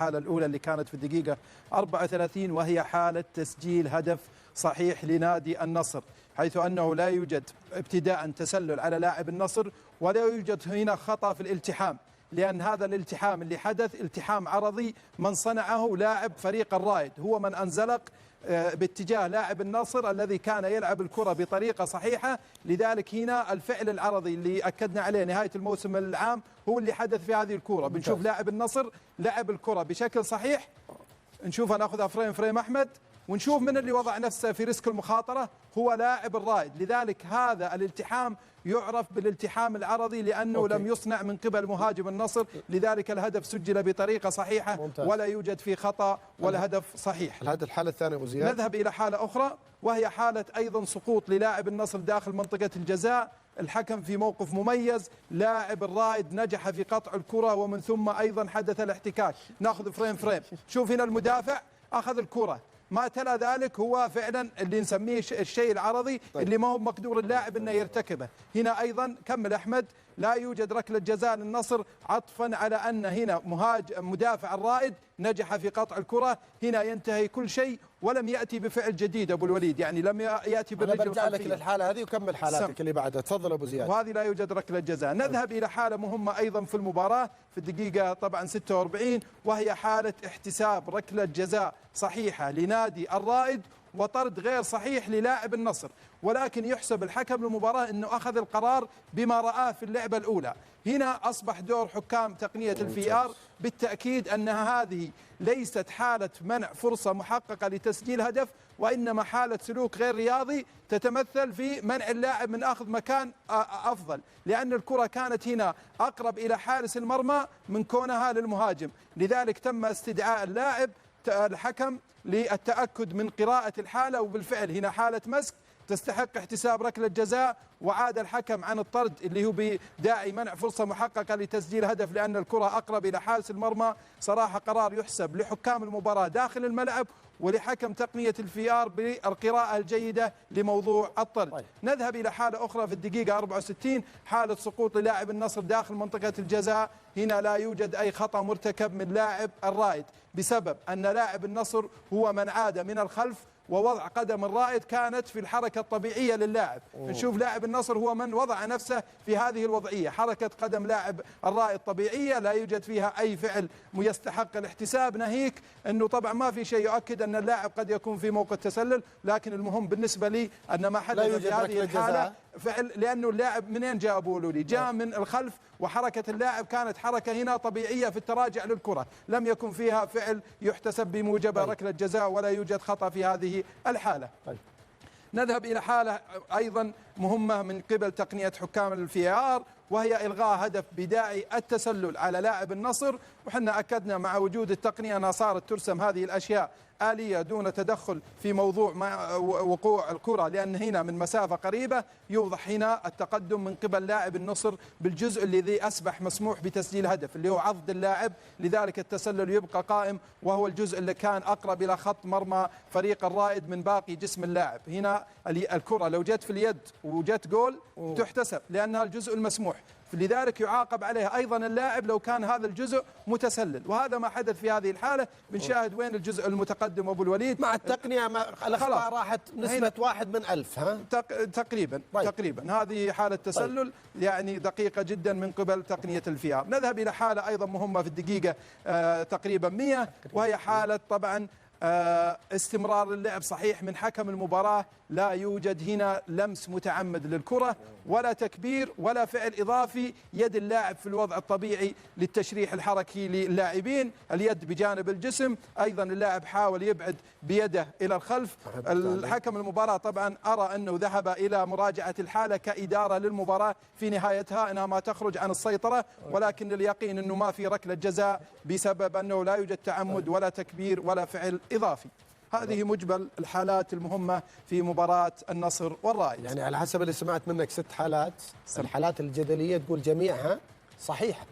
الحالة الأولى اللي كانت في الدقيقة 34، وهي حالة تسجيل هدف صحيح لنادي النصر، حيث أنه لا يوجد ابتداء تسلل على لاعب النصر، ولا يوجد هنا خطأ في الالتحام، لأن هذا الالتحام اللي حدث التحام عرضي من صنعه لاعب فريق الرائد، هو من انزلق باتجاه لاعب النصر الذي كان يلعب الكرة بطريقة صحيحة. لذلك هنا الفعل العرضي اللي أكدنا عليه نهاية الموسم العام هو اللي حدث في هذه الكرة. بنشوف لاعب النصر لعب الكرة بشكل صحيح، نشوفها ناخذها فريم أحمد، ونشوف من اللي وضع نفسه في ريسك المخاطرة هو لاعب الرائد. لذلك هذا الالتحام يعرف بالالتحام العرضي لأنه لم يصنع من قبل مهاجم النصر، لذلك الهدف سجل بطريقة صحيحة. ممتاز. ولا يوجد فيه خطأ ولا هدف صحيح. هذه الحالة الثانية أبو زياد. نذهب إلى حالة أخرى وهي حالة أيضا سقوط للاعب النصر داخل منطقة الجزاء. الحكم في موقف مميز، لاعب الرائد نجح في قطع الكرة ومن ثم أيضا حدث الاحتكاك. ناخذ فريم. شوف هنا المدافع أخذ الكرة، ما تلا ذلك هو فعلا اللي نسميه الشيء العرضي اللي ما هو مقدور اللاعب انه يرتكبه. هنا ايضا كمل احمد، لا يوجد ركله جزاء للنصر عطفا على ان هنا مدافع الرائد نجح في قطع الكره. هنا ينتهي كل شيء ولم ياتي بفعل جديد ابو الوليد، يعني لم ياتي بالرجل. انا برجع لك للحاله هذه وكمل حالاتك اللي بعدها. تفضل ابو زياد. وهذه لا يوجد ركله جزاء. نذهب الى حاله مهمه ايضا في المباراه في الدقيقه طبعا 46، وهي حاله احتساب ركله جزاء صحيحه لنادي الرائد وطرد غير صحيح للاعب النصر، ولكن يحسب الحكم للمباراة أنه أخذ القرار بما رآه في اللعبة الأولى. هنا أصبح دور حكام تقنية الفي آر بالتأكيد أنها هذه ليست حالة منع فرصة محققة لتسجيل هدف، وإنما حالة سلوك غير رياضي تتمثل في منع اللاعب من أخذ مكان أفضل، لأن الكرة كانت هنا أقرب إلى حارس المرمى من كونها للمهاجم. لذلك تم استدعاء الحكم للتأكد من قراءة الحالة، وبالفعل هنا حالة مسك تستحق احتساب ركلة جزاء، وعاد الحكم عن الطرد اللي هو بداعي منع فرصة محققة لتسجيل هدف لأن الكرة أقرب إلى حارس المرمى. صراحة قرار يحسب لحكام المباراة داخل الملعب ولحكم تقنية الفي آر بالقراءة الجيدة لموضوع الطرد. نذهب إلى حالة أخرى في الدقيقة 64، حالة سقوط للاعب النصر داخل منطقة الجزاء. هنا لا يوجد أي خطأ مرتكب من لاعب الرائد بسبب أن لاعب النصر هو من عاد من الخلف، ووضع قدم الرائد كانت في الحركة الطبيعية للاعب. نشوف لاعب النصر هو من وضع نفسه في هذه الوضعية، حركة قدم لاعب الرائد طبيعية لا يوجد فيها أي فعل يستحق الاحتساب، ناهيك أنه طبعا ما في شيء يؤكد أن اللاعب قد يكون في موقع تسلل، لكن المهم بالنسبة لي أن ما حدث في هذه الحالة فعل، لأنه اللاعب منين جاء أبو لولي؟ جاء من الخلف، وحركة اللاعب كانت حركة هنا طبيعية في التراجع للكرة، لم يكن فيها فعل يحتسب بموجبها ركلة جزاء، ولا يوجد خطأ في هذه الحالة. نذهب إلى حالة أيضا مهمة من قبل تقنية حكام الفي آر، وهي إلغاء هدف بداعي التسلل على لاعب النصر. وحنا أكدنا مع وجود التقنية أنها صارت ترسم هذه الأشياء آلية دون تدخل في موضوع وقوع الكرة، لأن هنا من مسافة قريبة يوضح هنا التقدم من قبل لاعب النصر بالجزء الذي أصبح مسموح بتسجيل هدف اللي هو عضد اللاعب، لذلك التسلل يبقى قائم، وهو الجزء اللي كان أقرب إلى خط مرمى فريق الرائد من باقي جسم اللاعب. هنا الكرة لو جت في اليد وجت جول تحتسب لأنها الجزء المسموح، لذلك يعاقب عليها أيضا اللاعب لو كان هذا الجزء متسلل، وهذا ما حدث في هذه الحالة. بنشاهد وين الجزء المتقدم أبو الوليد مع التقنية الأخطاء راحت نسبة 1 من 1000 ها؟ تقريبا هذه حالة تسلل يعني دقيقة جدا من قبل تقنية الفي آر. نذهب إلى حالة أيضا مهمة في الدقيقة تقريبا 100، وهي حالة طبعا استمرار اللعب صحيح من حكم المباراة. لا يوجد هنا لمس متعمد للكرة ولا تكبير ولا فعل إضافي، يد اللاعب في الوضع الطبيعي للتشريح الحركي للاعبين، اليد بجانب الجسم، أيضا اللاعب حاول يبعد بيده إلى الخلف. الحكم المباراة طبعا أرى أنه ذهب إلى مراجعة الحالة كإدارة للمباراة في نهايتها أنها ما تخرج عن السيطرة، ولكن اليقين أنه ما في ركلة جزاء بسبب أنه لا يوجد تعمد ولا تكبير ولا فعل إضافي. هذه مجمل الحالات المهمة في مباراة النصر والرائد. يعني على حسب اللي سمعت منك 6 حالات، الحالات الجدلية تقول جميعها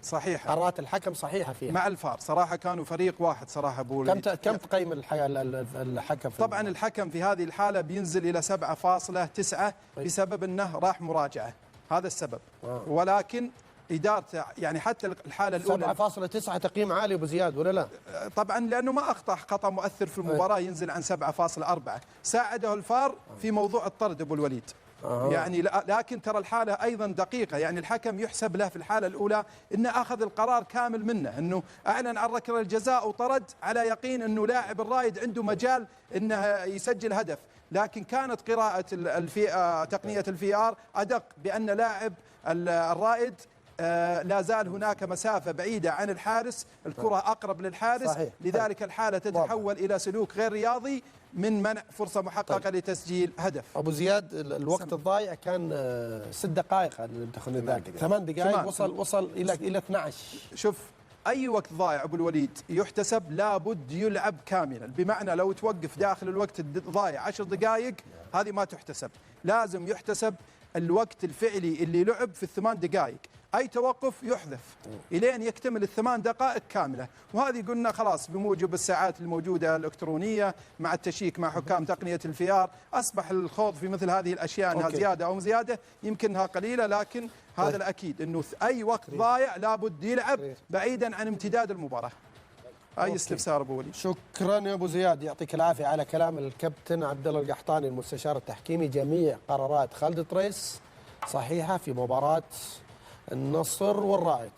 صحيحة، قرارات الحكم صحيحة فيها مع الفار. صراحة كانوا فريق واحد صراحة أبو كم تقيم الحكم؟ طبعا الحكم في هذه الحالة بينزل إلى 7.9 بسبب أنه راح مراجعة، هذا السبب. ولكن ادارته يعني حتى الحاله الاولى 7.9 تقييم عالي ابو زياد ولا لا؟ طبعا لانه ما اخطا خطا مؤثر في المباراه ينزل عن 7.4. ساعده الفار في موضوع الطرد ابو الوليد. يعني لكن ترى الحاله ايضا دقيقه، يعني الحكم يحسب له في الحاله الاولى انه اخذ القرار كامل منه، انه اعلن عن ركله الجزاء وطرد على يقين انه لاعب الرائد عنده مجال انه يسجل هدف، لكن كانت قراءه تقنيه الفي ار ادق بان لاعب الرائد لا زال هناك مسافة بعيدة عن الحارس، الكرة أقرب للحارس. صحيح. لذلك الحالة تتحول إلى سلوك غير رياضي من منع فرصة محققة. طيب. لتسجيل هدف. أبو زياد الوقت الضايع كان 6 دقائق على المنتخب الذاك، 8 دقائق وصل إلى 12. شوف أي وقت ضايع أبو الوليد يحتسب لابد يلعب كاملا، بمعنى لو توقف داخل الوقت الضايع 10 دقائق هذه ما تحتسب، لازم يحتسب الوقت الفعلي اللي لعب في ال8 دقائق. أي توقف يحذف إلين يكتمل ال8 دقائق كاملة، وهذه قلنا خلاص بموجب الساعات الموجودة الإلكترونية مع التشيك مع حكام تقنية الفي ار أصبح الخوض في مثل هذه الأشياء أنها زيادة أو زيادة يمكنها قليلة، لكن هذا الأكيد أنه أي وقت ضايع لابد يلعب بعيدا عن امتداد المباراة. أي استفسار أبو وليد؟ شكرا يا أبو زياد، يعطيك العافية على كلام الكابتن عبد الله القحطاني المستشار التحكيمي. جميع قرارات خالد طريس صحيحة في مباراة النصر والرائد.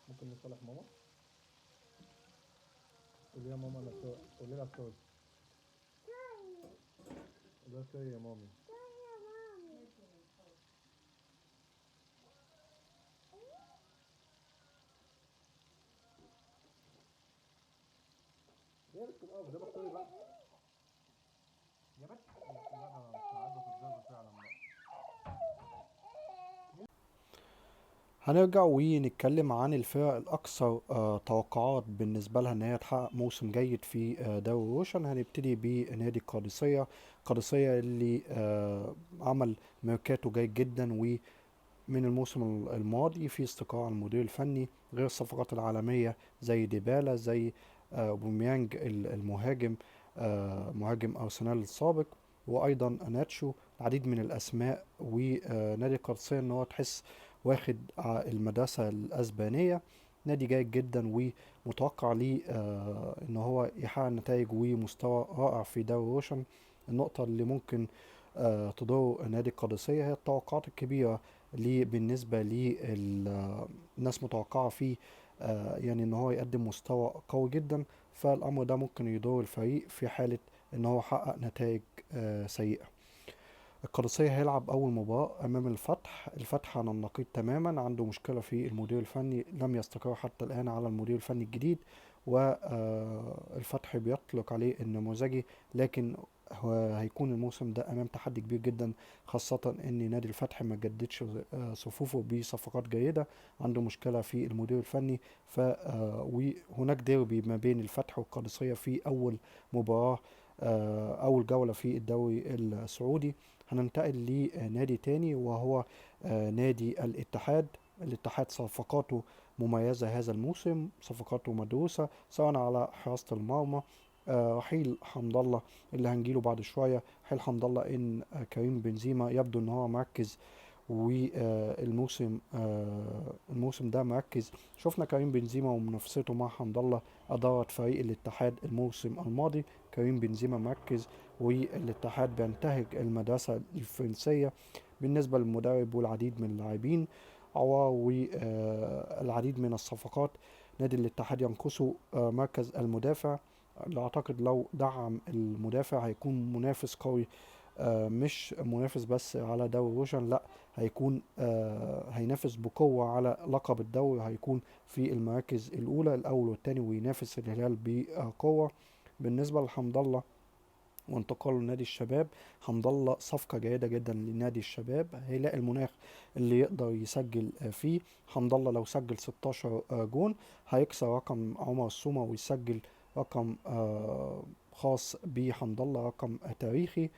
ممكن نصلح ماما؟ قولي يا ماما قولي لها كوي. ده كوي يا مامي. يا بنت الأرض ده بطاري بقى. يا بنت لا أنا مش عايزة تتضرب فعلا بقى. هنرجع ونتكلم عن الفرق الأكثر توقعات بالنسبة لها إن هي تحقق موسم جيد في دوري روشن. هنبتدي بنادي القادسية. القادسية اللي عمل ميركاتو جيد جدا، ومن الموسم الماضي في استقرار على المدير الفني، غير الصفقات العالمية زي ديبالا، زي أوباميانج المهاجم، مهاجم أرسنال السابق، وأيضا ناتشو، العديد من الأسماء. ونادي القادسية إن هو تحس واخد المدرسة الأسبانية. نادي جيد جدا ومتوقع ليه ان هو يحقق نتائج ومستوى رائع في دوري روشن. النقطة اللي ممكن تضر نادي القادسية هي التوقعات الكبيرة اللي بالنسبة للناس متوقعة فيه يعني ان هو يقدم مستوى قوي جدا، فالامر ده ممكن يضر الفريق في حالة ان هو حقق نتائج سيئة. القادسية هيلعب أول مباراة أمام الفتح على النقيض تماما، عنده مشكلة في المدير الفني، لم يستقر حتى الآن على المدير الفني الجديد، والفتح بيطلق عليه النموذجي، لكن هيكون الموسم ده أمام تحدي كبير جدا، خاصة أن نادي الفتح ما جددش صفوفه بصفقات جيدة، عنده مشكلة في المدير الفني. وهناك ديربي ما بين الفتح والقادسية في أول مباراة، أول جولة في الدوري السعودي. هننتقل لنادي تاني وهو نادي الاتحاد. الاتحاد صفقاته مميزة هذا الموسم، صفقاته مدروسة سواء على حراسة المرمى، رحيل حمد الله اللي هنجيله بعد شوية. رحيل حمد الله ان كريم بنزيما يبدو ان هو مركز، والموسم الموسم ده مركز. شفنا كريم بنزيما ومنافسته مع حمد الله أدارت فريق الاتحاد الموسم الماضي. كريم بنزيما مركز، والاتحاد بينتهج المدرسة الفرنسية بالنسبة للمدرب والعديد من اللاعبين عوار والعديد من الصفقات. نادي الاتحاد ينقصه مركز المدافع، اللي أعتقد لو دعم المدافع هيكون منافس قوي، مش منافس بس على دوري روشن، لا هيكون هينافس بقوة على لقب الدوري، هيكون في المراكز الأولى الأول والثاني وينافس الهلال بقوة. بالنسبة لحمد الله وانتقاله لنادي الشباب، حمد الله صفقة جيدة جدا لنادي الشباب. هيلاقي المناخ اللي يقدر يسجل فيه. حمد الله لو سجل 16 جون هيكسر رقم عمر السومة ويسجل رقم خاص بحمد الله، رقم تاريخي.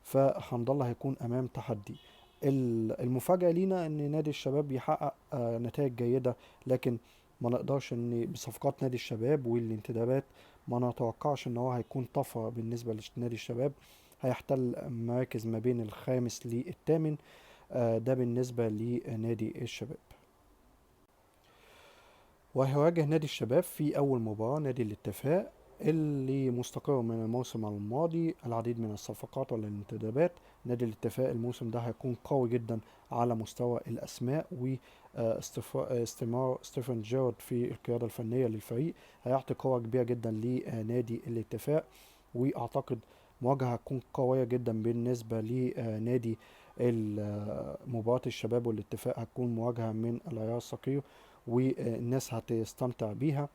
فحمد الله هيكون امام تحدي. المفاجأة لينا ان نادي الشباب يحقق نتائج جيدة، لكن ما نقدرش ان بصفقات نادي الشباب والانتدابات ما نتوقعش ان هو هيكون طفرة بالنسبة لنادي الشباب. هيحتل مراكز ما بين الخامس للثامن، ده بالنسبة لنادي الشباب. وهيواجه نادي الشباب في أول مباراة نادي الاتفاق اللي مستقر من الموسم الماضي العديد من الصفقات والانتدابات. نادي الاتفاق الموسم ده هيكون قوي جدا على مستوى الأسماء، واستمرار ستيفن جيرارد في القيادة الفنية للفريق هيعطي قوة كبيرة جدا لنادي الاتفاق. وأعتقد مواجهة هتكون قوية جدا بالنسبة لنادي مباراة الشباب والاتفاق. هتكون مواجهة من العيار الثقيل والناس هتستمتع بيها.